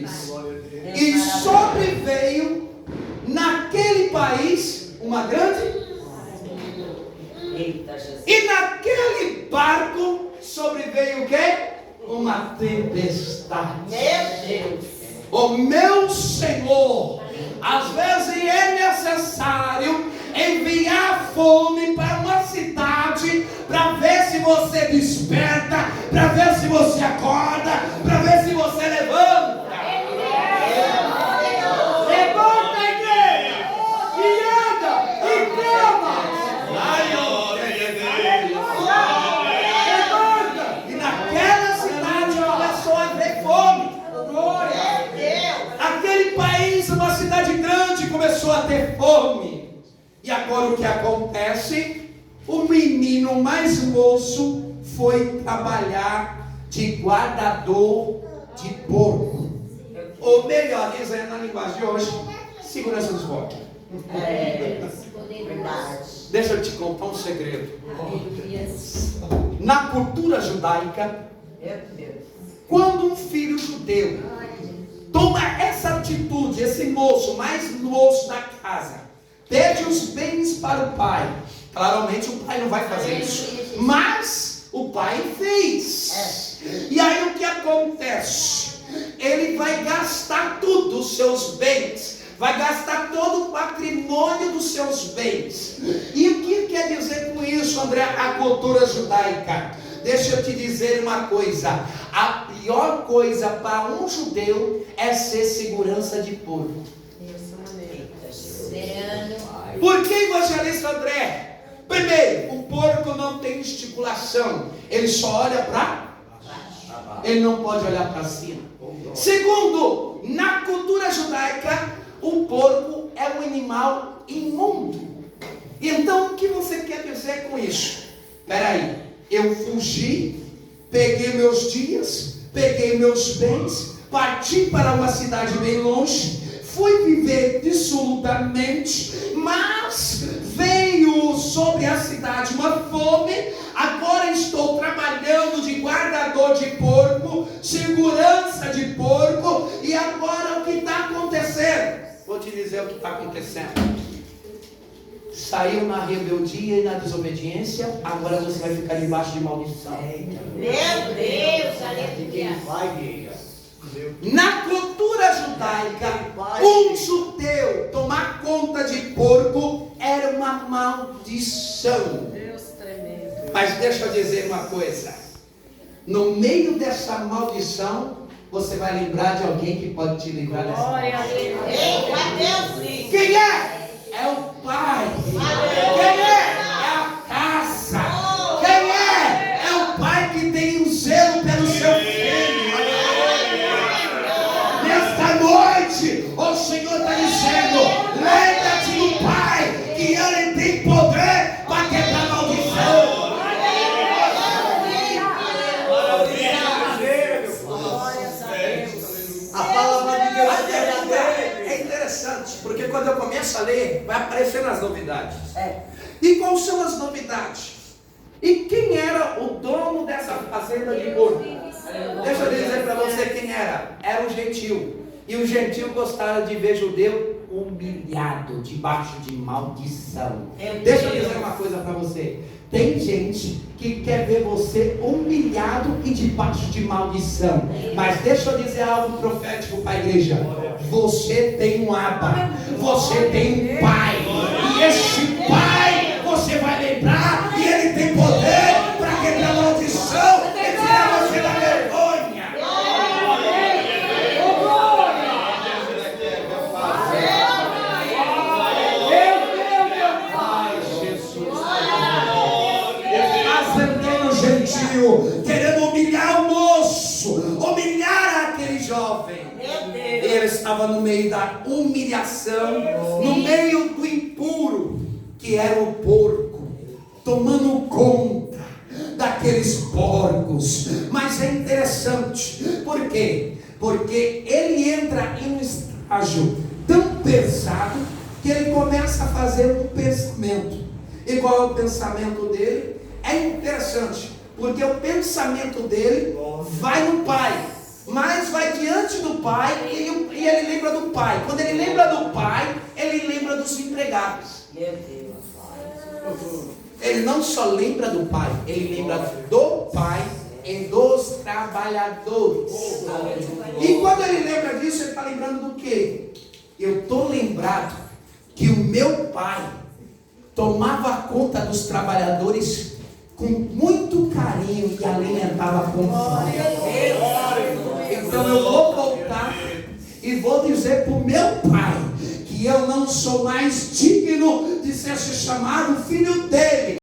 deles. E sobreveio naquele país uma grande... E naquele barco sobreveio o quê? Uma tempestade. Meu Deus. O meu Senhor, às vezes é necessário enviar fome para uma cidade para ver se você desperta, para ver se você acorda, para ver se você levanta. Levanta a igreja e anda e clama. Levanta. E naquela cidade começou a haver fome. Aquele país, uma cidade grande, começou a ter fome. E agora o que acontece? O menino mais moço foi trabalhar de guardador de porco. Ou melhor, dizendo na linguagem de hoje, segurança dos porcos. Deixa eu te contar um segredo. Na cultura judaica, quando um filho judeu toma essa atitude, esse moço, mais moço da casa, pede os bens para o pai. Claramente o pai não vai fazer isso, mas o pai fez. E aí o que acontece? Ele vai gastar tudo os seus bens, vai gastar todo o patrimônio dos seus bens. E o que quer dizer com isso, André? A cultura judaica. Deixa eu te dizer uma coisa: a pior coisa para um judeu é ser segurança de porco. Por que, evangelista André? Primeiro, o porco não tem estimulação, ele só olha para baixo, ele não pode olhar para cima. Segundo, na cultura judaica, o porco é um animal imundo. Então, o que você quer dizer com isso? Peraí, eu fugi, peguei meus dias, peguei meus bens, parti para uma cidade bem longe, fui viver dissolutamente, mas veio sobre a cidade uma fome. Agora estou trabalhando de guardador de porco, segurança de porco, e agora o que está acontecendo? Vou te dizer o que está acontecendo. Saiu na rebeldia e na desobediência, agora você vai ficar debaixo de maldição. Meu Deus, aleluia. Na cultura judaica, um judeu tomar conta de porco era uma maldição. Deus tremendo. Mas deixa eu dizer uma coisa: no meio dessa maldição, você vai lembrar de alguém que pode te livrar dessa maldição. Quem é? É o pai. Quem é? É a casa. Quem é? É o pai que tem um zelo pelo seu filho. Nesta noite, o Senhor está dizendo: lembra-te do pai, que ele tem poder para quebrar a maldição. A palavra de Deus é interessante, porque quando eu começo a ler, vai aparecendo as novidades. E quais são as novidades? E quem era o dono dessa fazenda de porco? Deixa eu dizer para você quem era. Era um gentil. E o gentil gostava de ver judeu humilhado, debaixo de maldição. Deixa eu dizer uma coisa para você. Tem gente que quer ver você humilhado e debaixo de maldição. Mas deixa eu dizer algo profético para a igreja. Você tem um Abba. Você tem um pai. E esse pai, você vai lembrar, e ele tem poder para quebrar a maldição e tirar você da vergonha. Querendo humilhar o moço, humilhar aquele jovem. Ele estava no meio da humilhação, no meio do impuro, que era o porco, tomando conta daqueles porcos. Mas é interessante, por quê? Porque ele entra em um estágio tão pesado que ele começa a fazer um pensamento. E qual é o pensamento dele? É interessante, porque o pensamento dele vai no pai, mas vai diante do pai e ele lembra do pai. Quando ele lembra do pai, ele lembra dos empregados. Meu Deus. Ele não só lembra do pai, ele lembra do pai e dos trabalhadores. E quando ele lembra disso, ele está lembrando do quê? Eu estou lembrado que o meu pai tomava conta dos trabalhadores com muito carinho e alimentava com fome. Então eu vou voltar e vou dizer para o meu pai que eu não sou mais digno de ser chamado filho dele.